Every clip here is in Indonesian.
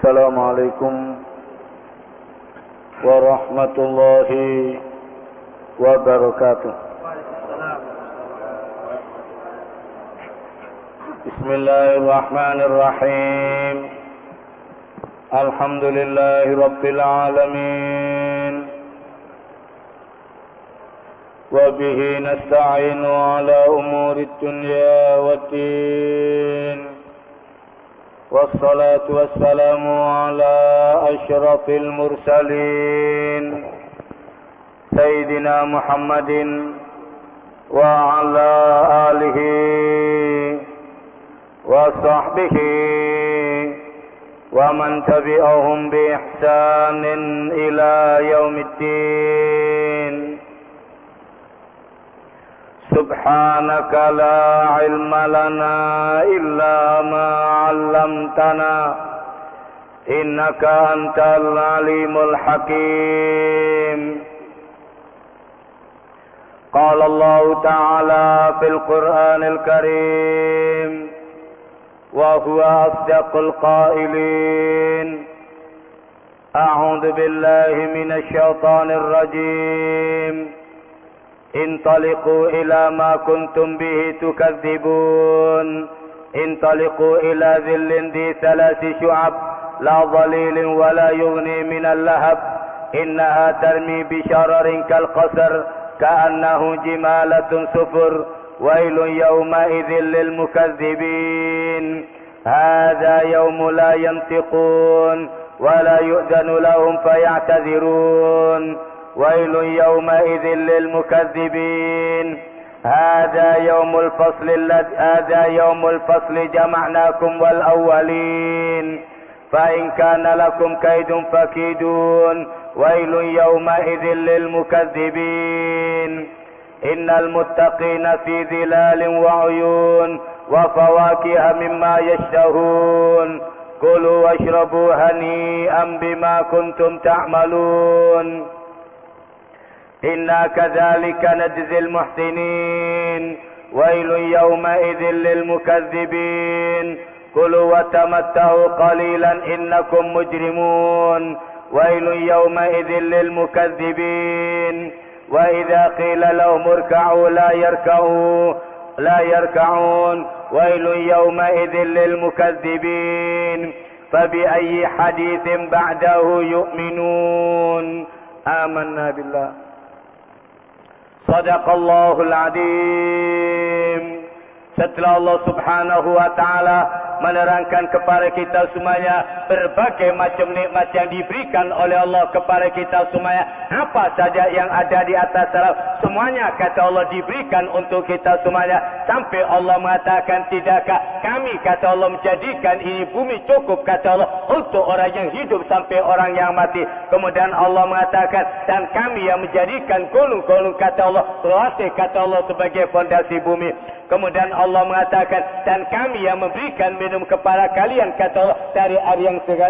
السلام عليكم ورحمة الله وبركاته. بسم الله الرحمن الرحيم. الحمد لله رب العالمين، وبه نستعين على أمور الدنيا والدين، والصلاة والسلام على أشرف المرسلين سيدنا محمد وعلى آله وصحبه ومن تبعهم بإحسان إلى يوم الدين. سبحانك لا علم لنا إلا ما علمتنا إنك أنت العليم الحكيم. قال الله تعالى في القرآن الكريم وهو أصدق القائلين: أعوذ بالله من الشيطان الرجيم. انطلقوا إلى ما كنتم به تكذبون. انطلقوا إلى ظل ذي 3 شعب لا ظليل ولا يغني من اللهب إنها ترمي بشرر كالقصر كأنه جمالة صفر ويل يومئذ للمكذبين. هذا يوم لا ينطقون ولا يؤذن لهم فيعتذرون. ويل يومئذ للمكذبين. هذا يوم الفصل جمعناكم والأولين فإن كان لكم كيد فكيدون. ويل يومئذ للمكذبين. إن المتقين في ظلال وعيون وفواكه مما يشتهون. كلوا واشربوا هنيئا بما كنتم تعملون. إنا كذلك نجزي المحسنين. ويل يومئذ للمكذبين. كلوا وتمتعوا قليلا إنكم مجرمون. ويل يومئذ للمكذبين. وإذا قيل لهم اركعوا لا يركعون. ويل يومئذ للمكذبين. فبأي حديث بعده يؤمنون. آمنا بالله. Sadaqallahul Azim. Setelah Allah Subhanahu wa taala menerangkan kepada kita semuanya berbagai macam nikmat yang diberikan oleh Allah kepada kita semuanya, apa saja yang ada di atas sana semuanya kata Allah diberikan untuk kita semuanya, sampai Allah mengatakan, tidakkah kami kata Allah menjadikan ini bumi cukup kata Allah untuk orang yang hidup sampai orang yang mati. Kemudian Allah mengatakan, dan kami yang menjadikan gunung-gunung kata Allah luasnya kata Allah sebagai fondasi bumi. Kemudian Allah mengatakan, dan kami yang memberikan minum kepada kalian kata Allah dari air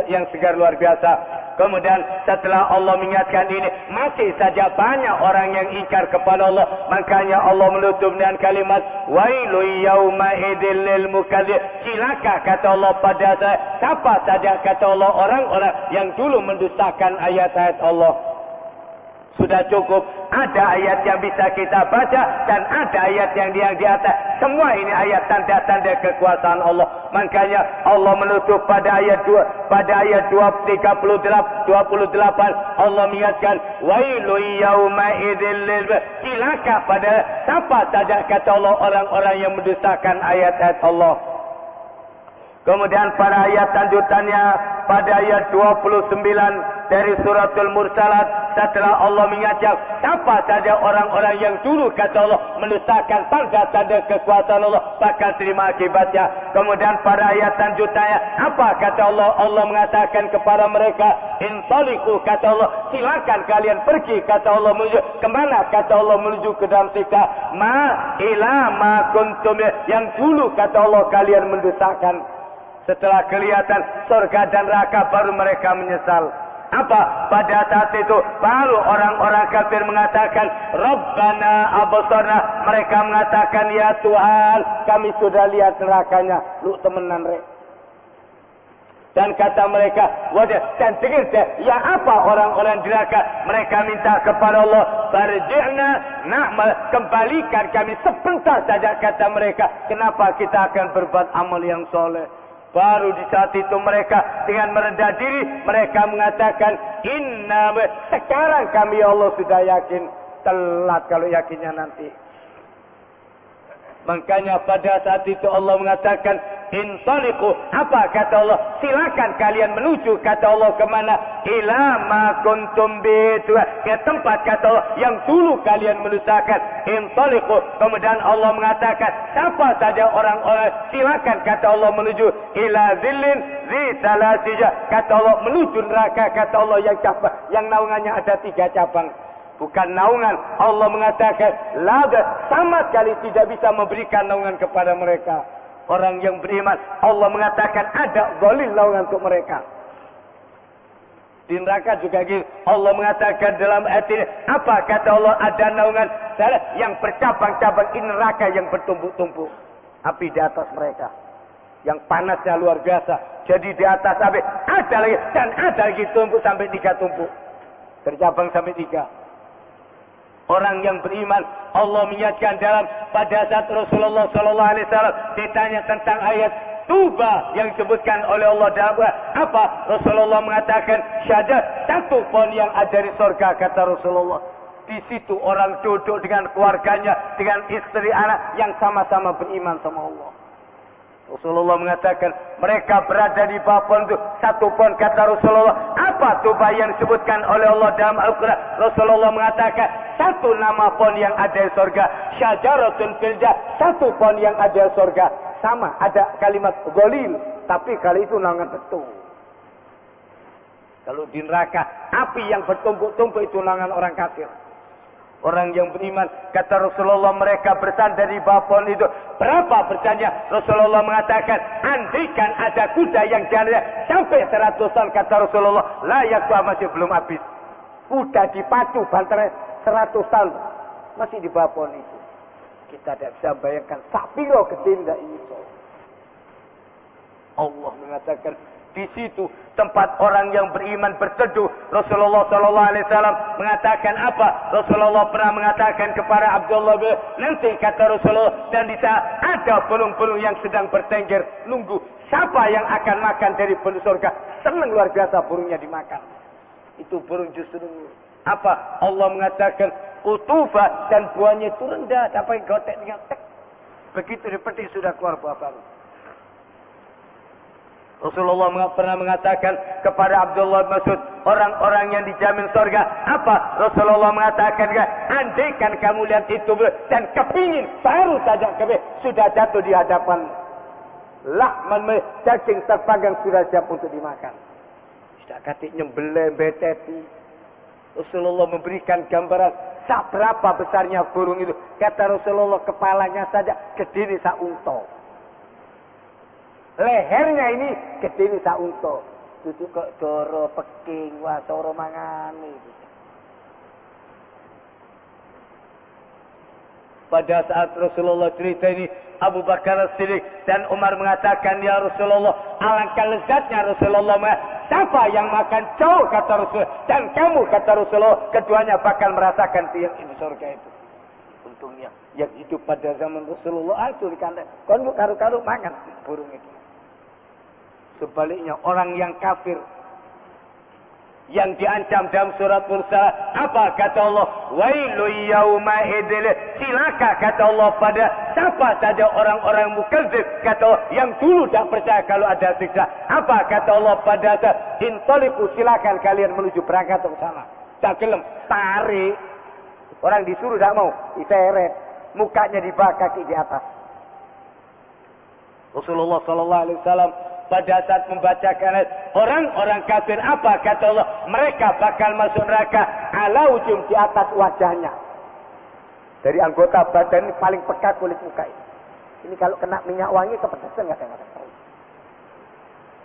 yang segar luar biasa. Kemudian setelah Allah mengingatkan ini, masih saja banyak orang yang ingkar kepada Allah. Makanya Allah menutup dengan kalimat wailul yauma idzil lil mukadzib. Celaka kata Allah pada siapa saja kata Allah orang-orang yang dulu mendustakan ayat-ayat Allah. Sudah cukup, ada ayat yang bisa kita baca dan ada ayat yang di atas. Semua ini ayat tanda-tanda kekuasaan Allah. Makanya Allah menutup pada ayat 28 Allah mengingatkan wailul yauma idzil lil. Celaka pada siapa saja kata Allah orang-orang yang mendustakan ayat-ayat Allah. Kemudian pada ayat lanjutannya, pada ayat 29 dari suratul Mursalat, setelah Allah mengingatkan siapa saja orang-orang yang dulu kata Allah mendustakan tanda-tanda kekuasaan Allah, maka terima akibatnya. Kemudian pada ayat lanjutannya, apa kata Allah? Allah mengatakan kepada mereka, intaliqu kata Allah, silakan kalian pergi kata Allah menuju kemana kata Allah menuju ke dalam siksa. Ila ma kuntum, yang dulu kata Allah kalian mendustakan. Setelah kelihatan surga dan neraka baru mereka menyesal. Apa? Pada saat itu baru orang-orang kafir mengatakan Rabbana absarna. Mereka mengatakan, ya Tuhan, kami sudah lihat nerakanya. Lu temenan rek. Dan kata mereka, wajah dan dengar ya apa orang-orang neraka? Mereka minta kepada Allah, farji'na na'mal, kembalikan kami sebentar saja, kata mereka. Kenapa kita akan berbuat amal yang soleh? Baru di saat itu mereka dengan merendah diri, mereka mengatakan, inna, sekarang kami ya Allah sudah yakin. Telat kalau yakinnya nanti. Makanya pada saat itu Allah mengatakan, intaliqu, apa kata Allah? Silakan kalian menuju, kata Allah, kemana? Ila ma kuntum bihi, ke tempat, kata Allah, yang dulu kalian menusakan. Intaliqu, kemudian Allah mengatakan, siapa saja orang-orang, silakan, kata Allah, menuju ila zillin zi salasija, kata Allah, menuju neraka, kata Allah, yang naungannya ada 3 cabang. Bukan naungan. Allah mengatakan, lada, sama sekali tidak bisa memberikan naungan kepada mereka. Orang yang beriman, Allah mengatakan ada zalil naungan untuk mereka. Di neraka juga gitu. Allah mengatakan dalam ayat ini, apa kata Allah? Ada naungan yang bercabang-cabang, ini neraka yang bertumpuk-tumpuk. Api di atas mereka. Yang panasnya luar biasa. Jadi di atas api ada lagi, dan ada lagi tumpuk sampai 3 tumpuk. Bercabang sampai 3. Orang yang beriman, Allah menyatakan dalam pada saat Rasulullah SAW ditanya tentang ayat Tuba yang disebutkan oleh Allah dalam apa? Rasulullah mengatakan syahadat 1 pohon yang ada di surga, kata Rasulullah. Di situ orang duduk dengan keluarganya, dengan istri anak yang sama-sama beriman sama Allah. Rasulullah mengatakan mereka berada di bawah pohon itu 1 pohon, kata Rasulullah. Apa tuba yang disebutkan oleh Allah dalam Al-Quran? Rasulullah mengatakan 1 nama pohon yang ada di surga, syajaratun fil jannah, 1 pohon yang ada di surga. Sama ada kalimat golil, tapi kali itu naungan betul. Kalau di neraka api yang bertumpuk-tumpuk itu naungan orang kafir. Orang yang beriman, kata Rasulullah, mereka bersandar di bawah pohon itu. Berapa bersandar? Rasulullah mengatakan, andaikan ada kuda yang jalan sampai 100 tahun, kata Rasulullah, layak masih belum habis. Kuda dipacu banterai 100 tahun masih di bawah pohon itu. Kita tidak bisa bayangkan sapiro gede tidak iso. Allah mengatakan di situ tempat orang yang beriman berteduh. Rasulullah SAW mengatakan apa? Rasulullah pernah mengatakan kepada Abdullah bin, nanti kata Rasulullah, dan di saat ada burung-burung yang sedang bertengger, nunggu siapa yang akan makan dari burung surga. Senang luar biasa burungnya dimakan. Itu burung justru apa? Allah mengatakan kutufa, dan buahnya itu rendah, sampai gotek dengan tek. Begitu dipetik sudah keluar buah baru. Rasulullah pernah mengatakan kepada Abdullah bin Mas'ud, orang-orang yang dijamin surga. Apa? Rasulullah mengatakan, andaikan kamu lihat itu dan kepingin, baru saja sudah jatuh di hadapan. Lahman, daging terpanggang sudah siap untuk dimakan. Sudah katik nyembelih, beteti. Rasulullah memberikan gambaran seberapa besarnya burung itu. Kata Rasulullah, kepalanya saja gede ini saunto. Lehernya ini gede ini saunto. Itu kok doro peking, wah doro mangani. Pada saat Rasulullah cerita ini, Abu Bakar As-Siddiq dan Umar mengatakan, ya Rasulullah, alangkah lezatnya Rasulullah. Siapa yang makan jauh, kata Rasulullah, dan kamu, kata Rasulullah, keduanya bakal merasakan tiang di surga itu. Untungnya yang hidup pada zaman Rasulullah itu di kandang, kon karu-karu makan burung itu. Sebaliknya orang yang kafir yang diancam dalam surat Mursalat, apa kata Allah? Wailu yauma idzil, cilaka kata Allah pada siapa saja orang-orang mukadzib, kata Allah, yang dulu tak percaya kalau ada siksa. Apa kata Allah pada saat intaliqu, silakan kalian menuju berangkat ke sana. Tak gelem, tarik. Orang disuruh tak mau, diseret, mukanya di bawah, kaki di atas. Rasulullah SAW pada saat membacakan orang-orang kafir, apa kata Allah? Mereka bakal masuk neraka ala ujung, di atas wajahnya. Dari anggota badan ini paling peka kulit muka ini. Ini kalau kena minyak wangi kepedesan nggak ada tahu.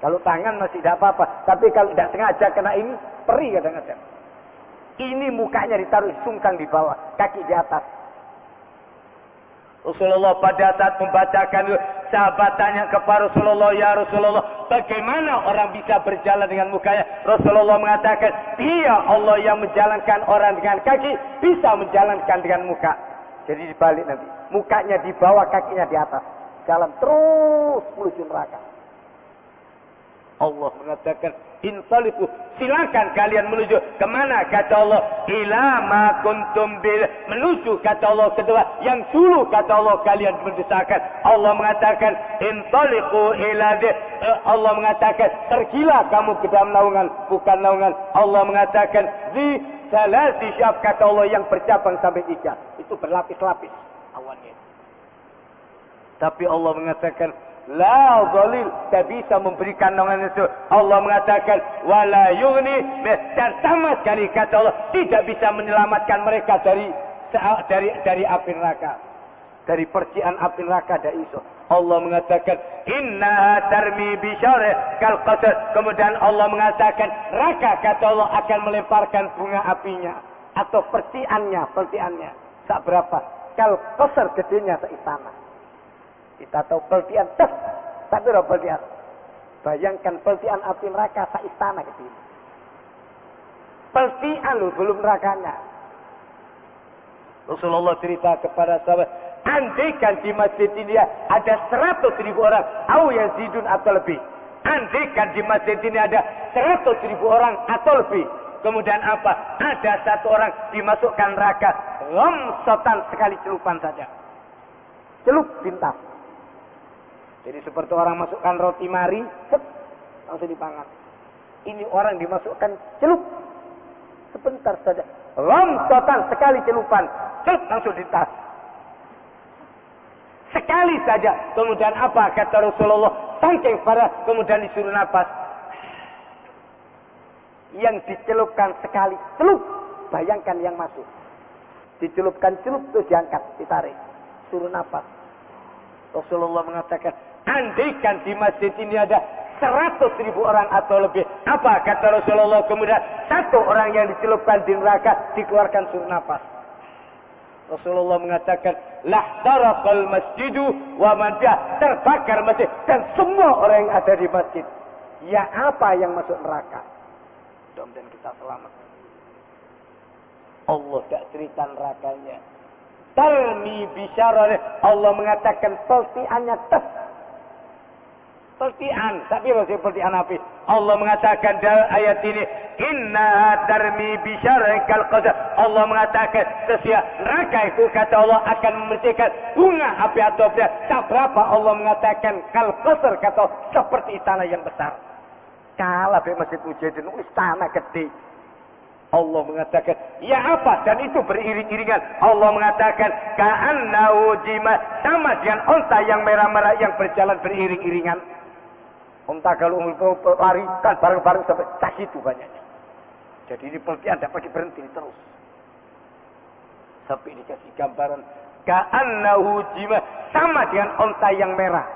Kalau tangan masih tidak apa-apa, tapi kalau tidak sengaja kena ini perih kadang-kadang. Ini mukanya ditaruh sungkang di bawah, kaki di atas. Rasulullah pada saat membacakan Sahabat tanya kepada Rasulullah, ya Rasulullah, bagaimana orang bisa berjalan dengan mukanya? Rasulullah mengatakan, dia Allah yang menjalankan orang dengan kaki, bisa menjalankan dengan muka. Jadi dibalik nanti, mukanya di bawah, kakinya di atas, jalan terus menuju neraka. Allah mengatakan, intaliqu, silakan kalian menuju kemana? Kata Allah, ila ma kuntum bil, menuju kata Allah kedua yang dulu kata Allah kalian mendesakan. Allah mengatakan, intaliqu ila di, Allah mengatakan, pergilah kamu ke dalam naungan, bukan naungan. Allah mengatakan, di salasi syab, kata Allah yang bercabang sampai 3, itu berlapis-lapis awannya. Tapi Allah mengatakan, la dhalil, tak bisa memberikan naungan itu. Allah mengatakan, wala yughni, dan sama sekali kata Allah tidak bisa menyelamatkan mereka dari api neraka, dari percikan api neraka. Dari iso Allah mengatakan, innaha tarmi bisyarih kal qasr. Kemudian Allah mengatakan, neraka kata Allah akan melemparkan bunga apinya atau percikannya tak berapa, kal qasr, gedenya seistana. Kita tahu peltian tes, tapi peltian. Bayangkan peltian api neraka seistana gitu. Peltian loh, belum nerakanya. Rasulullah cerita kepada sahabat, andaikan di masjid ini ada 100.000 orang, au yazidun atau lebih. Andaikan di masjid ini ada 100.000 orang atau lebih. Kemudian apa? Ada satu orang dimasukkan neraka, ghamsatan, sekali celupan saja. Celup pintas. Jadi seperti orang masukkan roti mari, langsung dipangan. Ini orang dimasukkan celup, sebentar saja. Lomsotan, sekali celupan, celup, langsung ditas. Sekali saja. Kemudian apa kata Rasulullah? Saking pada, kemudian disuruh nafas. Yang dicelupkan sekali celup, bayangkan yang masuk. Dicelupkan celup, terus diangkat, ditarik, suruh nafas. Rasulullah mengatakan, andaikan di masjid ini ada 100.000 orang atau lebih. Apa kata Rasulullah? Kemudian satu orang yang dicelupkan di neraka, dikeluarkan suruh nafas. Rasulullah mengatakan, lahtaraqal masjidu wa man fiha, terbakar masjid dan semua orang yang ada di masjid. Ya apa yang masuk neraka? Mudah-mudahan kita selamat. Allah tak cerita nerakanya. Tarmi bisyarah, Allah mengatakan peltiannya tes. Peltian, tapi maksudnya peltian api. Allah mengatakan dalam ayat ini, inna tarmi bisyarah kal qasr. Allah mengatakan sesungguhnya neraka itu kata Allah akan membersihkan bunga api atau tak berapa. Allah mengatakan kal qasr, kata seperti istana yang besar. Kalah be Masjid Mujahidin, istana gede. Allah mengatakan, ya apa? Dan itu beriring-iringan. Allah mengatakan, ka'annahu jima, sama dengan onta yang merah-merah yang berjalan beriring-iringan. Onta kalau lari kan bareng-bareng sampai tak itu banyaknya. Jadi ini peltian tidak pergi berhenti terus. Sampai dikasih gambaran, ka'annahu jima, sama dengan onta yang merah.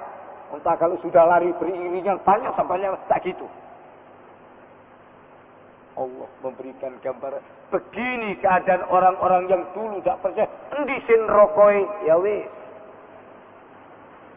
Onta kalau sudah lari beriring-iringan banyak sampai tak gitu. Allah memberikan gambaran, begini keadaan orang-orang yang dulu tak percaya, endisin rokoi, ya wis.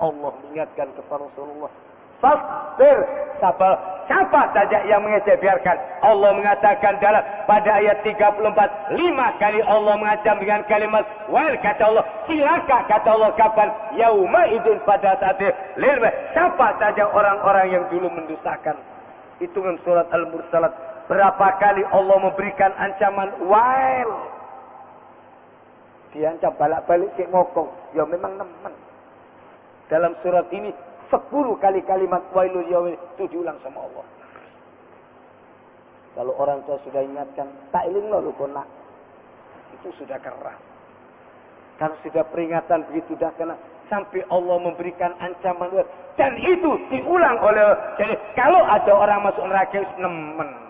Allah mengingatkan kepada Rasulullah, fasbir, sabar, siapa saja yang mengejek biarkan. Allah mengatakan dalam pada ayat 34, 5 kali Allah mengancam dengan kalimat wal, kata Allah, silakan kata Allah kapan, yauma idzin, pada saat itu, lil, siapa saja orang-orang yang dulu mendustakan. Hitungan surat Al-Mursalat. Berapa kali Allah memberikan ancaman wail. Diancam balik-balik si ngokong. Ya memang nemen. Dalam surat ini 10 kali kalimat wailul yaumil itu diulang sama Allah. Kalau orang tua sudah ingatkan, tak iling lo nak. Itu sudah keras. Kalau sudah peringatan begitu dah kena, sampai Allah memberikan ancaman. Dan itu diulang oleh. Jadi kalau ada orang masuk neraka nemen.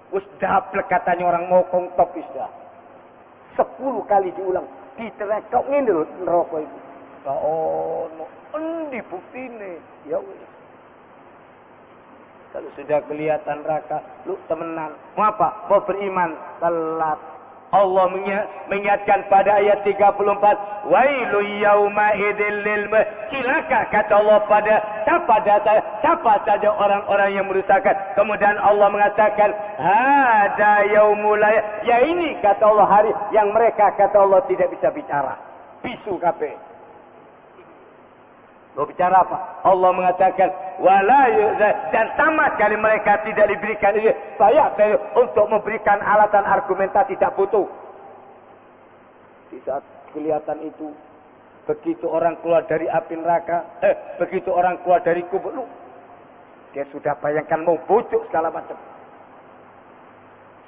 Wis daplek katanya orang ngokong top isdah. 10 kali diulang. Diterekok ngene lho neraka itu. Oh, endi buktine? Ya wis. Kalau sudah kelihatan neraka, lu temenan. Mau apa? Mau beriman, telat. Allah mengingatkan pada ayat 34, wailu yauma idzil lil, Cilaka kata Allah pada siapa saja orang-orang yang merusakkan. Kemudian Allah mengatakan, hada yaumul ya ini kata Allah hari yang mereka kata Allah tidak bisa bicara. Bisu kabeh. Mau bicara apa? Allah mengatakan wala dan sama sekali mereka tidak diberikan ini saya untuk memberikan alasan argumentasi tidak butuh. Di saat kelihatan itu begitu orang keluar dari api neraka, begitu orang keluar dari kubur, dia sudah bayangkan mau bujuk segala macam.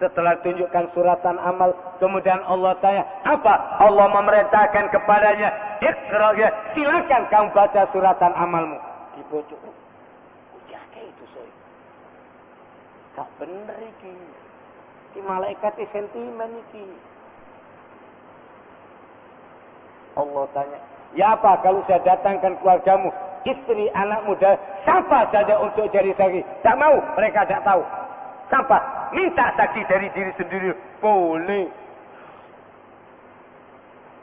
Setelah tunjukkan suratan amal, kemudian Allah tanya, apa? Allah memerintahkan kepadanya, Iqra, silakan kamu baca suratan amalmu. Dibujuk. Ujake itu soy. Gak bener iki. Ki malaikat sentimen iki. Allah tanya, ya apa kalau saya datangkan keluargamu, istri, anak muda, siapa saja untuk jadi saksi? Tak mau, mereka tak tahu. Siapa? Minta saksi dari diri sendiri. Boleh.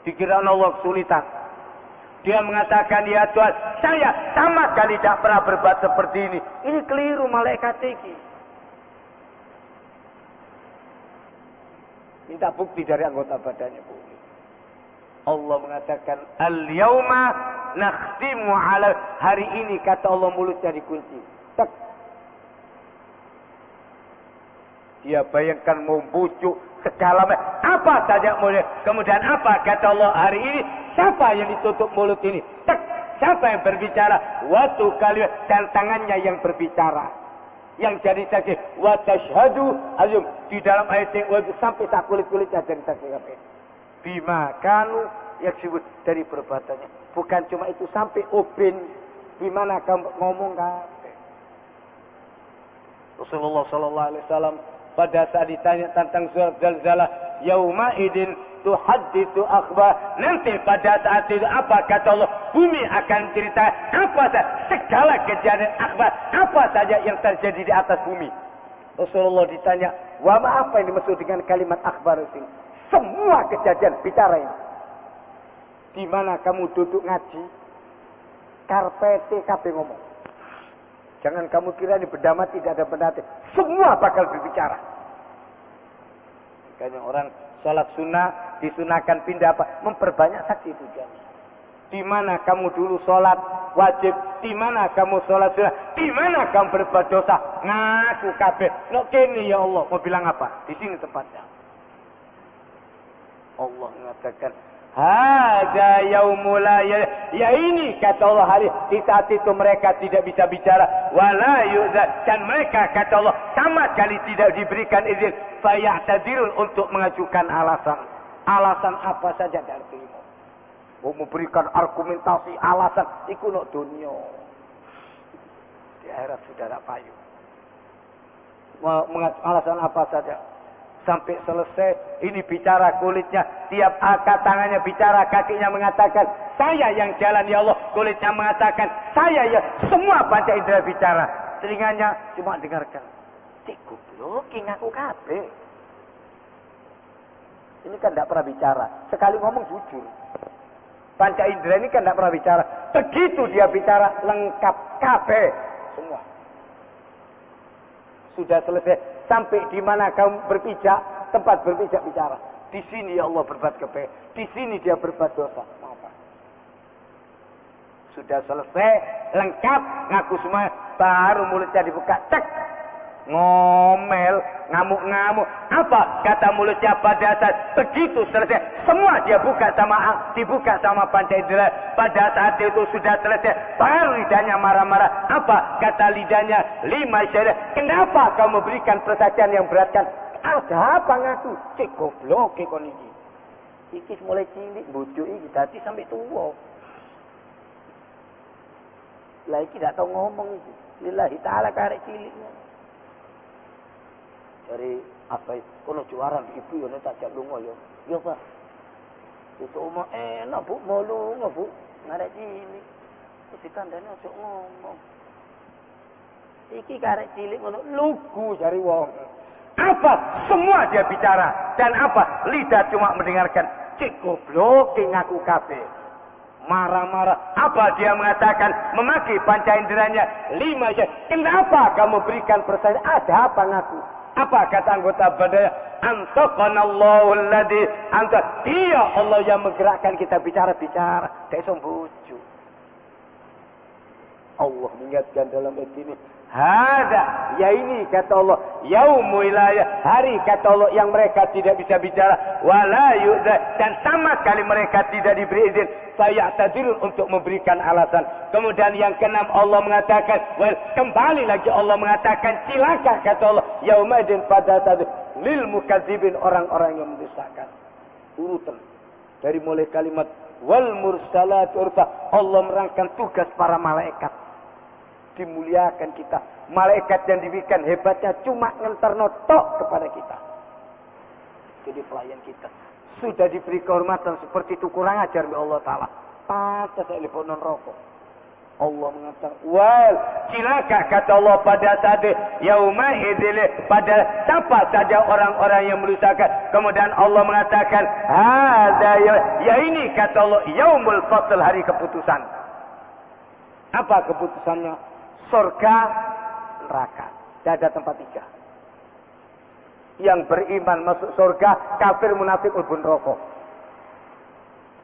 Dikira Allah kesulitan. Dia mengatakan, ya Tuhan, saya sama sekali tidak pernah berbuat seperti ini. Ini keliru malaikat ini. Minta bukti dari anggota badannya. Boleh. Allah mengatakan, al-yawma nakhtimu ala. Hari ini kata Allah mulutnya dikunci. Tak. Dia bayangkan membujuk segala apa saja mulut. Kemudian apa kata Allah hari ini? Siapa yang ditutup mulut ini? Tak. Siapa yang berbicara? Waktu kali dan tangannya yang berbicara. Yang jadi saksi. Wa tashhadu azum. Di dalam ayat yang sampai tak kulit-kulitnya jadi saksi. Bima kanu yang disebut dari perbuatannya. Bukan cuma itu sampai ubin. Bimana kamu ngomong kan? Rasulullah sallallahu alaihi wasallam pada saat ditanya tentang surat Zalzalah, yauma idin tuhadditsu akhbar. Nanti pada saat itu apa kata Allah? Bumi akan cerita apa saja segala kejadian akhbar, apa saja yang terjadi di atas bumi. Rasulullah ditanya, wa ma apa yang dimaksud dengan kalimat akhbar ini? Semua kejadian bicara ini. Di mana kamu duduk ngaji, karpete kabeh ngomong. Jangan kamu kira ini benda mati, tidak ada benda mati. Semua bakal berbicara. Makanya orang sholat sunnah, disunahkan pindah apa? Memperbanyak saksi tujuannya. Di mana kamu dulu sholat wajib? Di mana kamu sholat sunnah? Di mana kamu berbuat dosa? Ngaku kabeh. Nok kene ya Allah. Mau bilang apa? Di sini tempatnya. Allah mengatakan, hada yaumul ya ini kata Allah hari di saat itu mereka tidak bisa bicara wala yu'zan dan mereka kata Allah sama sekali tidak diberikan izin faya'tadirun untuk mengajukan alasan apa saja dari terima. Mau memberikan argumentasi alasan iku nok dunia. Di akhirat sudah tak payu. Mau alasan apa saja. Sampai selesai, ini bicara kulitnya, tiap angkat tangannya bicara, kakinya mengatakan, saya yang jalan ya Allah, kulitnya mengatakan, saya ya, semua panca indera bicara. Telinganya cuma dengarkan. Cik goblok, ngaku kabeh. Ini kan tidak pernah bicara, sekali ngomong jujur. Panca indera ini kan tidak pernah bicara. Begitu dia bicara, lengkap kabeh. Semua. Sudah selesai. Sampai di mana kamu berpijak, tempat berpijak bicara. Di sini ya Allah berbuat kebaik. Di sini dia berbuat dosa. Apa? Sudah selesai, lengkap, ngaku semua, baru mulutnya dibuka. Cek, ngomel, ngamuk-ngamuk. Apa kata mulutnya pada saat begitu selesai? Semua dia buka dibuka sama panca indera. Pada saat itu sudah selesai, baru lidahnya marah-marah. Apa kata lidahnya? 5 syarat. Kenapa kamu berikan persaksian yang beratkan? Ada apa ngaku? Cek goblok kon iki. Iki mulai cilik bojo iki dadi sampai tua. Lah iki tidak tahu ngomong iki. Lillahi taala karek ciliknya. Dari apa itu? Kono juaran ibu yo tak jak lunga yo. Yo Pak. Itu omah enak Bu, mau lunga Bu. Ngarek cilik. Terus dikandani ojo ngomong. Iki karek cilik ngono lugu jari wong. Apa? Semua dia bicara. Dan apa? Lidah cuma mendengarkan. Cik goblok ngaku kabeh. marah-marah. Apa dia mengatakan? Memaki panca inderanya 5 jam. Kenapa kamu berikan pertanyaan? Ada apa ngaku? Apa kata anggota badannya? Antaqanallahu alladhi anta. Dia Allah yang menggerakkan kita bicara-bicara. Kayak sombuju. Allah mengingatkan dalam ayat ini. Hada, ya ini kata Allah, yaumul ilayah, hari kata Allah yang mereka tidak bisa bicara, wala yu'dza, dan sama sekali mereka tidak diberi izin, faya'tadirun, untuk memberikan alasan. Kemudian yang keenam Allah mengatakan, kembali lagi Allah mengatakan, cilaka kata Allah, yaumadin pada saat lil mukadzibin, orang-orang yang mendustakan. Urutan dari mulai kalimat wal mursalat urfa, Allah merangkan tugas para malaikat. Dimuliakan kita. Malaikat yang diberikan hebatnya cuma ngenterno tok kepada kita. Jadi pelayan kita sudah diberi kehormatan seperti itu, kurang ajar oleh Allah Ta'ala. Pantas telepon non rokok. Allah mengatakan, wal cilaka kata Allah pada saat yauma idzil, pada siapa saja orang-orang yang merusakan. Kemudian Allah mengatakan, hada ya ini kata Allah yaumul fasl, hari keputusan. Apa keputusannya? Surga, neraka. Tidak ada tempat 3. Yang beriman masuk surga, kafir munafik ubun rokok.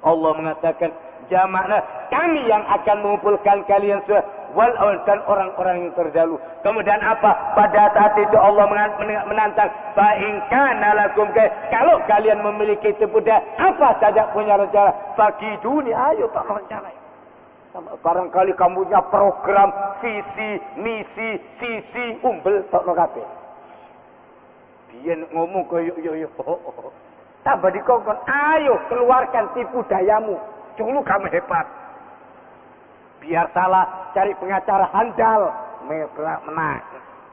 Allah mengatakan, jamakna kami yang akan mengumpulkan kalian wal dan orang-orang yang terdahulu. Kemudian apa? Pada saat itu Allah menantang, fa in kana lakum, kalau kalian memiliki budaya apa saja punya rencana, fakiduni, ayo tak rencana. Barangkali kamu punya program, visi, misi, sisi, umbel, tak no kabeh. Dia ngomong ke yo. Tambah dikongkon, ayo keluarkan tipu dayamu. Dulu kamu hebat. Biar salah, cari pengacara handal, menang.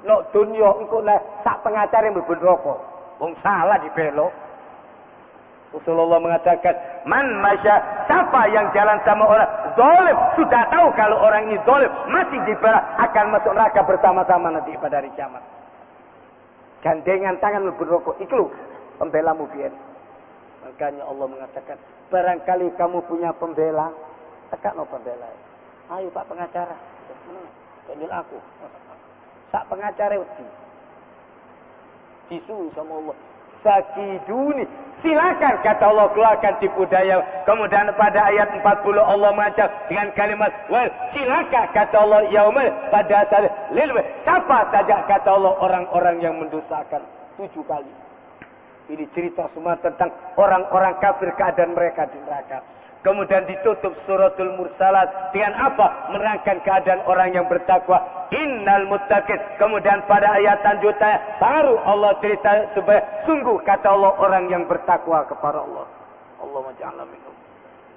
No dunia engko sak pengacara yang berbun rokok. Wong salah dibelok. Rasulullah mengatakan, man masya, siapa yang jalan sama orang zalim, sudah tahu kalau orang ini zalim, masih dibela, akan masuk neraka bersama-sama nanti pada hari kiamat. Gandengan tangan berrokok, itu pembelamu biar. Makanya Allah mengatakan, barangkali kamu punya pembela, tegak no pembela. Ayo Pak pengacara, panggil aku. Sak pengacara uji. Disuruh sama Allah. Sakiduni, silakan kata Allah, keluarkan tipu daya. Kemudian pada ayat 40 Allah mengajak dengan kalimat wal, silakan kata Allah yaumil, pada saat lil, siapa saja kata Allah orang-orang yang mendustakan. 7 kali. Ini cerita semua tentang orang-orang kafir, keadaan mereka di neraka. Kemudian ditutup suratul mursalat dengan apa? Menerangkan keadaan orang yang bertakwa. Innal muttaqin. Kemudian pada ayat lanjutannya baru Allah cerita supaya sungguh kata Allah orang yang bertakwa kepada Allah. Allahumma ja'alna minhum.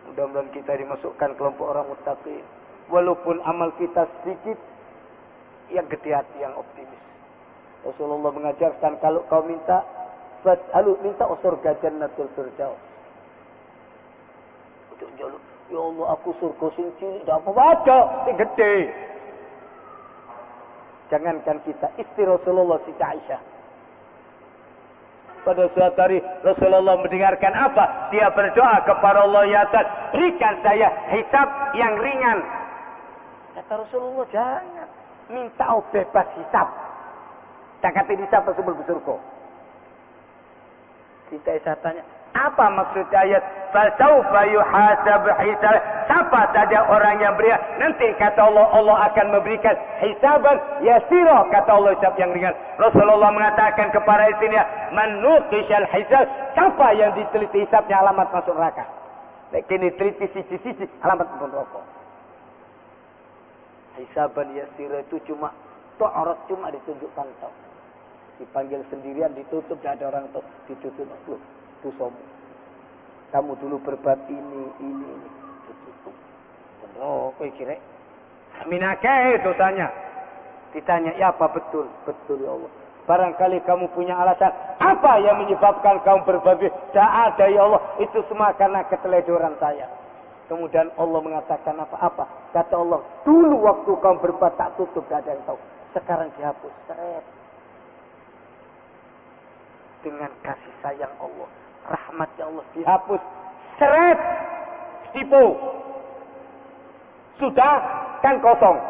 Mudah-mudahan kita dimasukkan kelompok orang muttaqin. Walaupun amal kita sedikit, yang gede hati, yang optimis. Rasulullah mengajarkan kalau kau minta, minta surga jannatul firdaus. Ya Allah, aku surga sing cilik ndak apa-apa, sing gede. Jangankan kita, istri Rasulullah Siti Aisyah. Pada suatu hari Rasulullah mendengarkan apa? Dia berdoa kepada Allah, ya Allah, berikan saya hisab yang ringan. Kata Rasulullah, jangan. Minta bebas hisab. Jangan hisab tersebut bersurga. Kita saya tanya, apa maksud ayat fasaufa yuhasab hisab? Siapa saja orang yang beriman, nanti kata Allah, Allah akan memberikan hisaban yasira, kata Allah, hisab yang ringan. Rasulullah mengatakan kepada istrinya, man nuqishal hisab, siapa yang diteliti hisabnya alamat masuk neraka. Kini teliti sisi-sisi alamat masuk neraka. Hisaban yasira itu cuma ta'arat, cuma ditunjukkan tau. Dipanggil sendirian, ditutup, tidak ada orang tuh, ditutup. Itu sombong. Kamu dulu berbuat ini. Ditutup. Oh, kau kira? Minake itu tanya. Ditanya, ya apa betul? Betul ya Allah. Barangkali kamu punya alasan. Apa yang menyebabkan kamu berbuat? Tidak ada ya Allah. Itu semua karena keteledoran saya. Kemudian Allah mengatakan apa? Kata Allah, dulu waktu kamu berbuat tak tutup, tidak ada yang tahu. Sekarang dihapus. Seret. Dengan kasih sayang Allah, rahmatnya Allah dihapus, seret, tipu. Sudah kan kosong.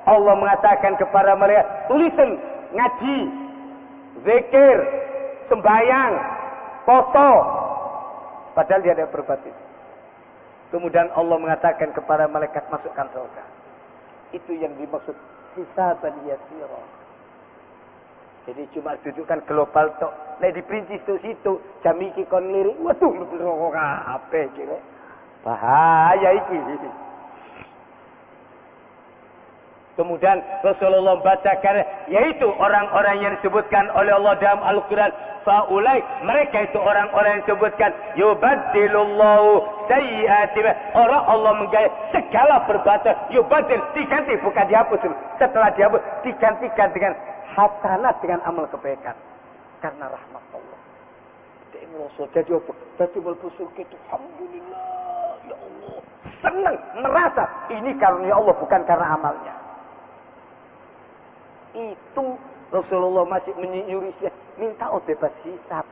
Allah mengatakan kepada malaikat, tulisan ngaji, zikir, sembahyang, foto. Padahal dia ada berbuat itu. Kemudian Allah mengatakan kepada malaikat, masukkan surga. Itu yang dimaksud hisaban yasira. Jadi cuma dudukkan global tok. Nek diperinci situ jam iki kon lirik, waduh neraka kabeh iki. Bahaya iki. Kemudian Rasulullah bacakan, yaitu orang-orang yang disebutkan oleh Allah dalam Al-Quran. Faulai, mereka itu orang-orang yang disebutkan yubaddilullahu sayyi'atihim. Orang Allah menggaya segala perbuatan. Yubaddil, diganti, bukan dihapus. Setelah dihapus, digantikan dengan hasanat, dengan amal kebaikan. Karena rahmat Allah. Jadi apa? Jadi berpusul gitu. Alhamdulillah, ya Allah. Senang, merasa ini karunia Allah, bukan karena amalnya. Itu Rasulullah masih menyuruh minta bebas hisab.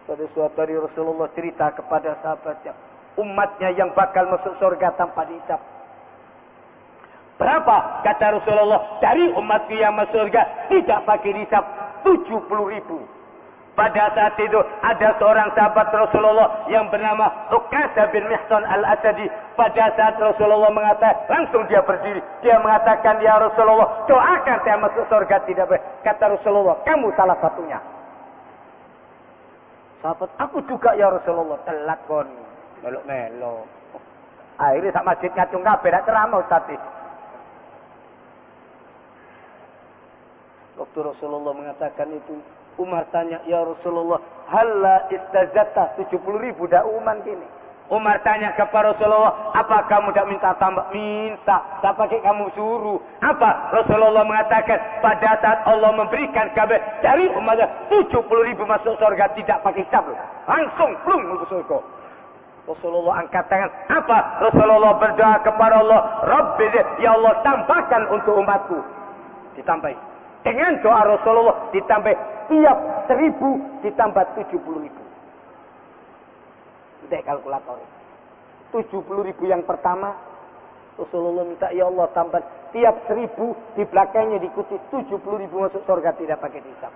Pada suatu hari Rasulullah cerita kepada sahabatnya, umatnya yang bakal masuk surga tanpa dihisab. Berapa kata Rasulullah? Dari umatku yang masuk surga tidak pakai dihisab 70.000. Pada saat itu ada seorang sahabat Rasulullah yang bernama Uqadah bin Mihsan al-Asadi. Pada saat Rasulullah mengatakan, langsung dia berdiri. Dia mengatakan, ya Rasulullah, doakan saya masuk surga tidak boleh. Kata Rasulullah, kamu salah satunya. Sahabat, aku juga ya Rasulullah. Telat kon, melok-melok. Akhirnya sak masjid ngacung kabeh, tak ceramah Ustaz. Waktu Rasulullah mengatakan itu, Umar tanya, ya Rasulullah, halla istazata 70.000 dauman gini. Umar tanya kepada Rasulullah, apa kamu tak minta tambah? Minta, tak pakai kamu suruh. Apa? Rasulullah mengatakan, pada saat Allah memberikan kabar dari umatnya 70.000 masuk surga tidak pakai hisab, langsung plung masuk surga. Rasulullah angkat tangan. Apa? Rasulullah berdoa kepada Allah, Rabbi, ya Allah tambahkan untuk umatku. Ditambahi. Dengan doa Rasulullah ditambah tiap 1.000 ditambah 70.000. Udah kalkulator. 70.000 yang pertama Rasulullah minta, ya Allah tambah tiap 1.000 di belakangnya diikuti 70.000 masuk surga tidak pakai hisab.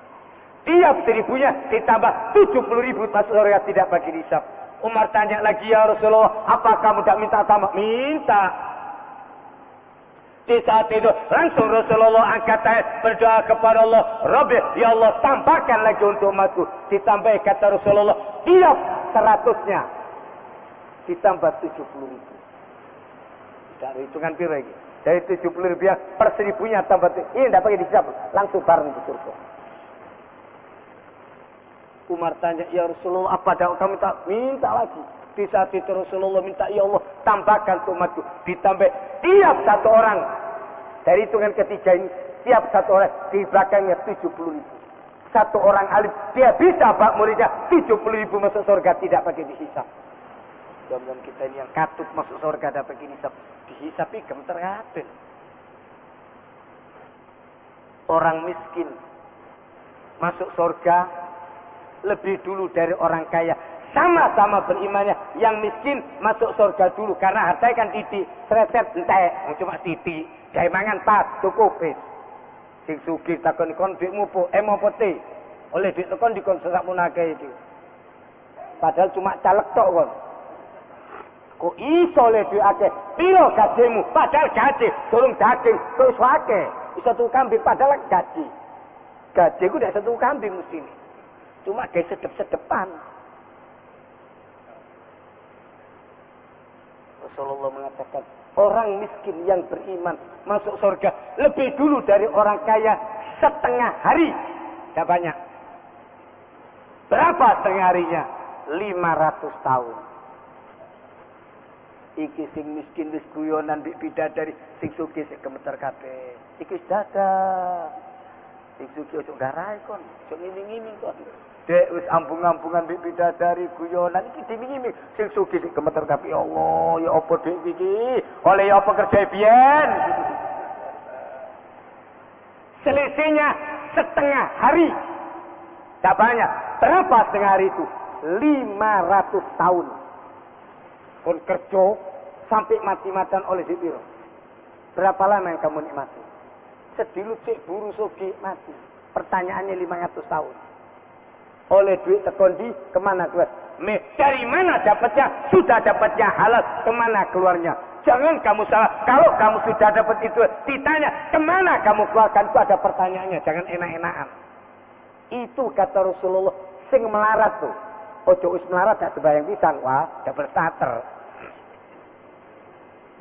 Tiap 1.000-nya ditambah 70.000 masuk surga tidak pakai hisab. Umar tanya lagi, ya Rasulullah, apa kamu tak minta tambah? Minta. Di saat itu langsung Rasulullah angkat tangan berdoa kepada Allah, Rabbi, ya Allah tambahkan lagi untuk umatku. Ditambah kata Rasulullah, tiap 100-nya ditambah 70.000. Dari hitungan pira iki? Dari 70.000 per 1.000-nya tambah ini tidak pakai dihisab, langsung bareng ke surga. Umar tanya, ya Rasulullah, apa dakwah kamu minta lagi? Di saat itu Rasulullah minta, ya Allah tambahkan umatku. Ditambah tiap satu orang. Dari hitungan ketiga ini, tiap satu orang di belakangnya 70.000. Satu orang alim, dia bisa pak muridnya 70.000 masuk surga tidak pakai dihisab. Mudah-mudahan kita ini yang katut masuk surga tidak pakai dihisab. Dihisabi gemeter kabeh. Orang miskin masuk surga lebih dulu dari orang kaya. Sama-sama berimannya, yang miskin masuk surga dulu karena hartanya kan titik, seret entek, cuma titik, gawe mangan pas, cukup wis. Sing sugih takon kon dhekmu po, mau pete. Oleh dhek tekon dikon sak munake iki. Padahal cuma caleg tok kon. Kok iso le dhek akeh? Piro gajimu? Padahal gaji durung daging, kok iso akeh? Iso tuku kambing padahal gaji. Gaji ku nek satu kambing mesti. Cuma gawe sedep-sedepan. Rasulullah mengatakan, orang miskin yang beriman masuk surga lebih dulu dari orang kaya setengah hari. Tidak banyak. Berapa setengah harinya? 500 tahun. Iki sing miskin wis guyonan mbek bidadari, sing sugih sing gemeter kabeh. Iki dadah. Sing sugih ojo garai kon, ojo ngiming-ngiming kon. Dek wis ambung-ambungan mbek bidadari guyonan iki diming-iming, sing sugih sing gemeter kabeh. Ya Allah, ya apa dek iki? Oleh apa kerja biyen? Selisihnya setengah hari. Tak banyak. Berapa setengah hari itu? 500 tahun. Kon kerja sampai mati-matian oleh Zibiro. Berapa lama yang kamu nikmati? Sedilut cek buru sogi mati. Pertanyaannya 500 tahun. Oleh duit tekondi, kemana keluar? Dari mana dapatnya? Sudah dapatnya halal, kemana keluarnya? Jangan kamu salah. Kalau kamu sudah dapat itu, ditanya kemana kamu keluarkan, itu ada pertanyaannya. Jangan enak-enakan. Itu kata Rasulullah, sing melarat tuh. Ojo wis melarat gak sembayang pisan, wah double starter.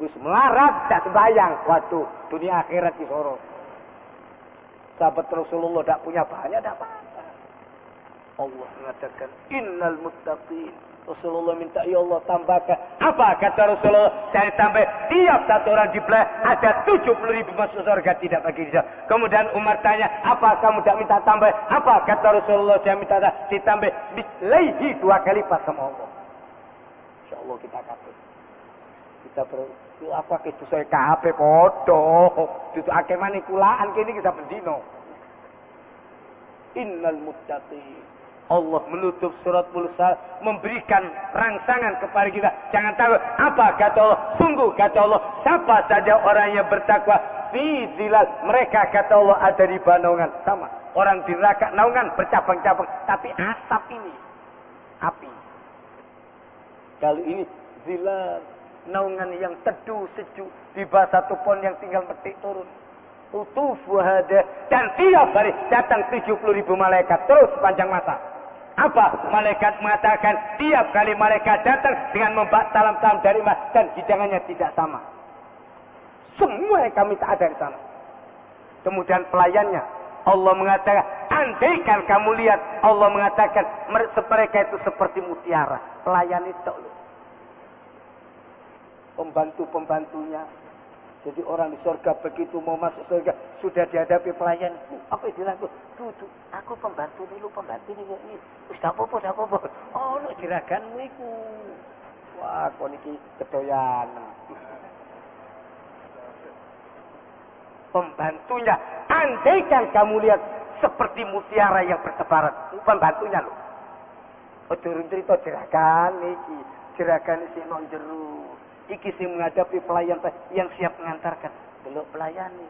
Wis melarat gak sembayang, waduh dunia akhirat disoro. Sahabat Rasulullah tak punya banyak, tak apa-apa. Allah mengatakan innal muttaqin. Rasulullah minta, ya Allah tambahkan. Apa kata Rasulullah? Saya tambah, tiap satu orang dibelai ada 70.000 masuk surga tidak bagi dia. Kemudian Umar tanya, apa kamu tak minta tambah? Apa kata Rasulullah? Saya minta ditambah bislaihi 2 kali pas sama Allah. Insyaallah kita kafir. Kita apa itu saya kabeh podo. Itu akeh manikulaan kene kita bendino. Innal muttaqin. Allah menutup surat Mulsa, memberikan rangsangan kepada kita. Jangan takut. Apa kata Allah? Sungguh kata Allah, siapa saja orang yang bertakwa fi zilal, mereka kata Allah ada di bawah naungan. Sama. Orang di neraka naungan bercabang-cabang, tapi asap ini api. Kalau ini zilal, naungan yang teduh sejuk di bawah satu pohon yang tinggal petik turun. Utufu hada, dan tiap hari datang 70.000 malaikat terus sepanjang masa. Apa malaikat mengatakan? Tiap kali malaikat datang dengan membawa salam-salam dari mas dan hidangannya tidak sama. Semua yang kami tak ada di sana. Kemudian pelayannya Allah mengatakan, andaikan kamu lihat, Allah mengatakan mereka itu seperti mutiara. Pelayan itu pembantu-pembantunya. Jadi orang di surga begitu mau masuk surga sudah dihadapi pelayan. Apa yang dilakukan? Tuh, aku pembantu dulu ini. Wis apa-apa. Oh, lu jeraganmu iku. Wah, kok niki kedoyan. Pembantunya, andaikan kamu lihat seperti mutiara yang bertebaran. Pembantunya loh. Ojo cerita jeragan niki. Jeragan isi non jeru. Iki sing menghadapi pelayan yang siap mengantarkan. Belum pelayan nih.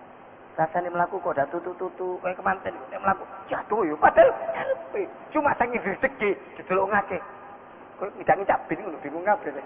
Rasanya melaku kok dah tutu-tutu. Kayak kemanten. Dia melaku. Jatuh yuk. Padahal nyelpe. Cuma sangi rezeki. Didelok ngake. Kok tidak bingung ngabel.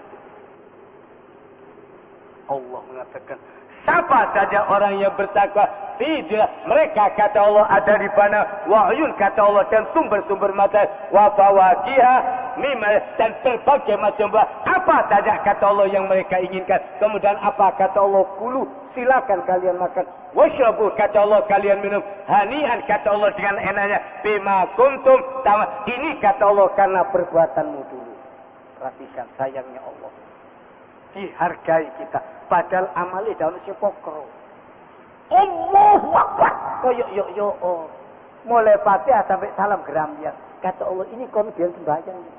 Allah mengatakan. Siapa saja orang yang bertakwa. Tidak. Mereka kata Allah ada di mana. Wahyun kata Allah. Dan sumber-sumber mata. Wa fawakiha. Dan berbagai macam buah. Apa saja kata Allah yang mereka inginkan. Kemudian apa kata Allah? Kulu, silakan kalian makan. Washrabu, kata Allah kalian minum. Hanian, kata Allah dengan enaknya. Bima kuntum. Ini kata Allah karena perbuatanmu dulu. Perhatikan sayangnya Allah. Dihargai kita. Padahal amali daun si pokro. Allahu Akbar. Oh, yo. Oh. Mulai Fatihah sampai salam gerambian. Kata Allah ini kon biar sembahyang.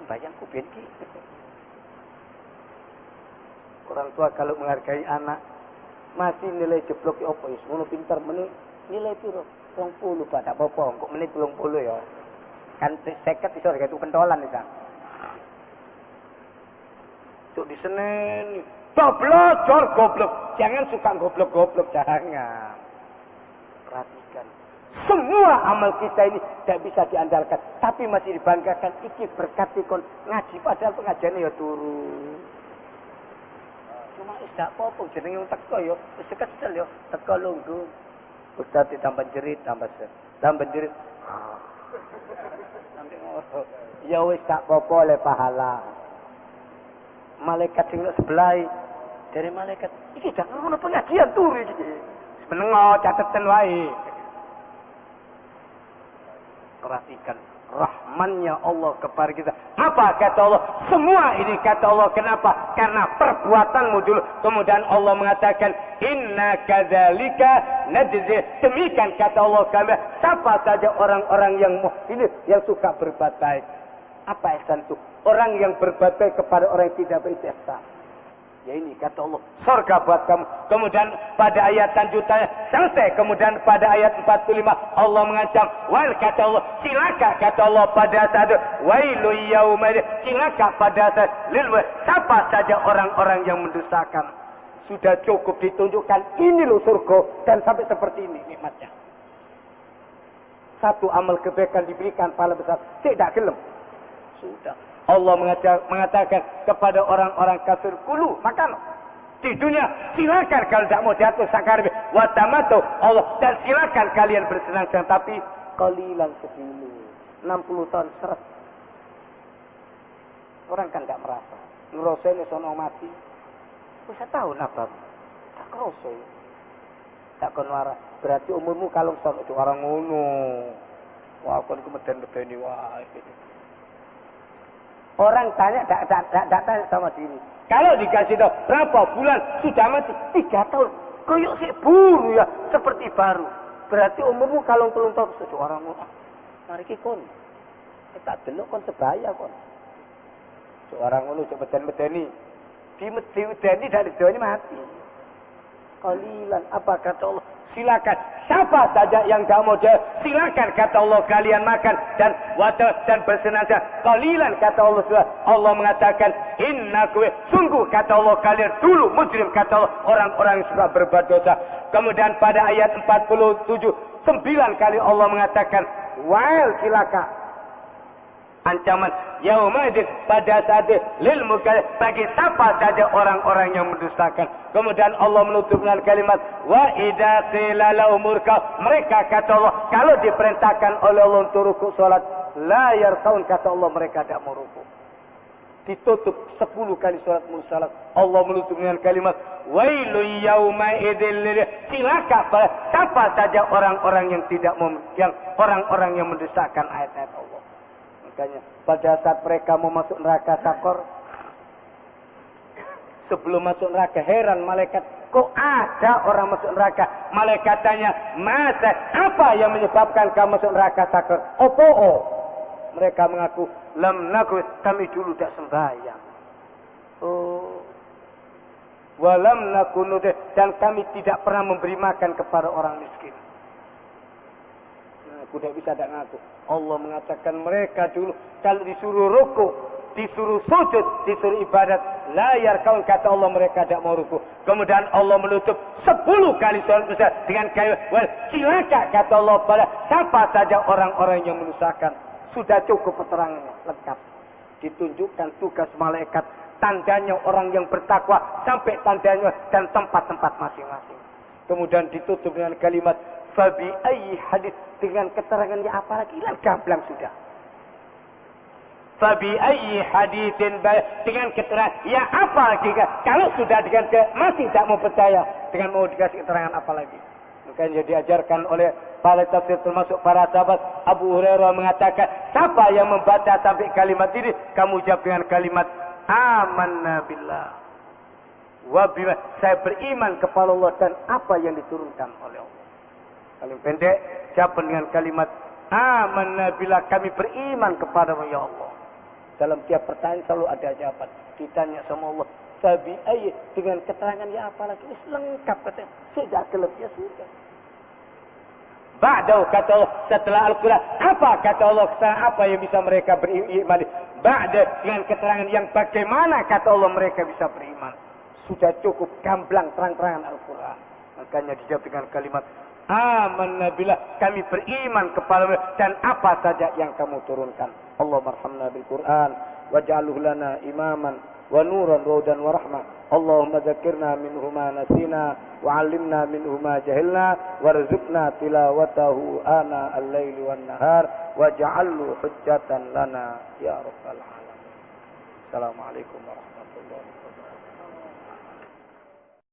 Sembahyangku biar gitu. Orang tua kalau menghargai anak masih nilai jeblok ya apa ya ngono pinter menit nilai piro 20 Pak tak apa-apa kok menit 20 ya kan 50 iso itu pentolan iki kan cuk di Senen goblok jangan suka goblok jangan perhatikan. Semua amal kita ini tidak bisa diandalkan. Tapi masih dibanggakan. Iki berkati kon ngaji. Padahal pengajiannya ya turun. Cuma tidak apa-apa. Jenenge yang teko ya. Sekecil ya. Teko lunggu. Ustaz ditambah jerit. Tambah jerit. Ya wis tak apa-apa oleh pahala. Malaikat yang sebelah. Dari malaikat. Iki jangan ngono pengajian turun. Menengok catatan wae. Perhatikan rahmannya Allah kepada kita. Apa kata Allah? Semua ini kata Allah. Kenapa? Karena perbuatanmu dulu. Kemudian Allah mengatakan, inna kadzalika najzi. Demikian kata Allah kami. Siapa saja orang-orang yang muhsin, yang suka berbuat baik. Apa ihsan itu? Orang yang berbuat baik kepada orang yang tidak berihsan. Ya ini kata Allah, surga buat kamu. Kemudian pada ayat lanjutannya selesai. Kemudian pada ayat 45 Allah mengancam, wal kata Allah, cilaka kata Allah pada saat itu, wailu yaumil, cilaka pada saat lil, siapa saja orang-orang yang mendustakan. Sudah cukup ditunjukkan ini loh surga, dan sampai seperti ini nikmatnya. Satu amal kebaikan diberikan pahala besar, tidak gelem. Sudah. Allah mengatakan kepada orang-orang kafir, kulu, makan. Di dunia, silakan kalau tidak mau jatuh sakar. Watamatu, Allah, dan silakan kalian bersenang-senang. Tapi, qalilan sedulu. 60 tahun seret. Orang kan tidak merasa. Ngerasa ini sono mati. Bisa tahu apa? Tak kerasa. Tak kenwara. Berarti umurmu kalau sono orang ngono. Wah, aku kemudian-kemudian wah. Orang tanya, tak tanya sama diri. Kalau dikasih tahu berapa bulan sudah mati, 3 tahun. Koyok si buru ya, seperti baru. Berarti umurmu kalau telung tahun sudah orang ngono. Mari kon. Tak delok kon sebaya kon. Seorang ngono coba beden-bedeni. Di dari dunia mati. Qalilan, apa kata Allah? Silakan, siapa saja yang tak mau jawab, silakan kata Allah kalian makan dan bersenang-senang. Qalilan kata Allah, Allah mengatakan innakum, sungguh kata Allah kalian dulu mujrim kata Allah, orang-orang yang suka berbuat dosa. Kemudian pada ayat 47 9 kali Allah mengatakan wal cilaka, ancaman yaumidin pada saat lil mukallaf, bagi siapa saja orang-orang yang mendustakan. Kemudian Allah menutup dengan kalimat wa idza qila lahum urka, mereka kata Allah kalau diperintahkan oleh Allah untuk rukuk salat la yarkaun, kata Allah mereka tidak mau rukuk. Ditutup 10 kali salat musalat. Allah menutup dengan kalimat wailu yauma idzil lil, cilaka siapa saja orang-orang yang tidak yang orang-orang yang mendustakan ayat-ayat Allah. Makanya pada saat mereka mau masuk neraka sakor, sebelum masuk neraka heran malaikat, kok ada orang masuk neraka? Malaikat tanya, masa apa yang menyebabkan kamu masuk neraka sakor? Oh. Mereka mengaku, lam naku, kami dulu tidak sembahyang. Oh. Walam nakunu, dan kami tidak pernah memberi makan kepada orang miskin. Aku tidak bisa tidak ngaku. Allah mengatakan mereka dulu kalau disuruh rukuk, disuruh sujud, disuruh ibadat, layar kaun, kata Allah mereka tidak mau rukuk. Kemudian Allah menutup 10 kali salat besar dengan kalimat wal cilaka, kata Allah pada siapa saja orang-orang yang menusakan. Sudah cukup keterangannya lengkap. Ditunjukkan tugas malaikat, tandanya orang yang bertakwa sampai tandanya dan tempat-tempat masing-masing. Kemudian ditutup dengan kalimat fabi ayyi hadis, dengan keterangannya apa lagi? Gamblang sudah. Fabi ayyi haditsin, dengan keterangan ya apa lagi? Kalau sudah dengan masih tidak mau percaya, dengan mau dikasih keterangan apa lagi? Makanya diajarkan oleh para tafsir termasuk para sahabat. Abu Hurairah mengatakan, siapa yang membaca sampai kalimat ini, kamu jawab dengan kalimat amanna billah wa bima, saya beriman kepada Allah dan apa yang diturunkan oleh Allah. Paling pendek, jawab dengan kalimat amanna billah, kami beriman kepadamu ya Allah. Dalam tiap pertanyaan selalu ada jawaban. Ditanya sama Allah, sabi ayat, dengan keterangan ya apa lagi? Lengkap katanya. Sudah gelap ya sudah. Ba'dahu, kata Allah setelah Al-Quran, apa kata Allah, apa yang bisa mereka beriman? Ba'da, dengan keterangan yang bagaimana kata Allah mereka bisa beriman. Sudah cukup gamblang terang-terangan Al-Quran. Makanya dijawab dengan kalimat amanna billah, kami beriman kepada dan apa saja yang kamu turunkan. Allahumma arhamna bil Quran waj'alhu lana imaman wa nuran wa hudan wa rahmah. Allahumma dzakirna minhu ma nasina wa 'allimna minhu ma jahilna warzuqna tilawatahu ana al-laili wan nahar waj'alhu hujjatan lana ya rabbal alamin. Assalamualaikum warahmatullahi wabarakatuh.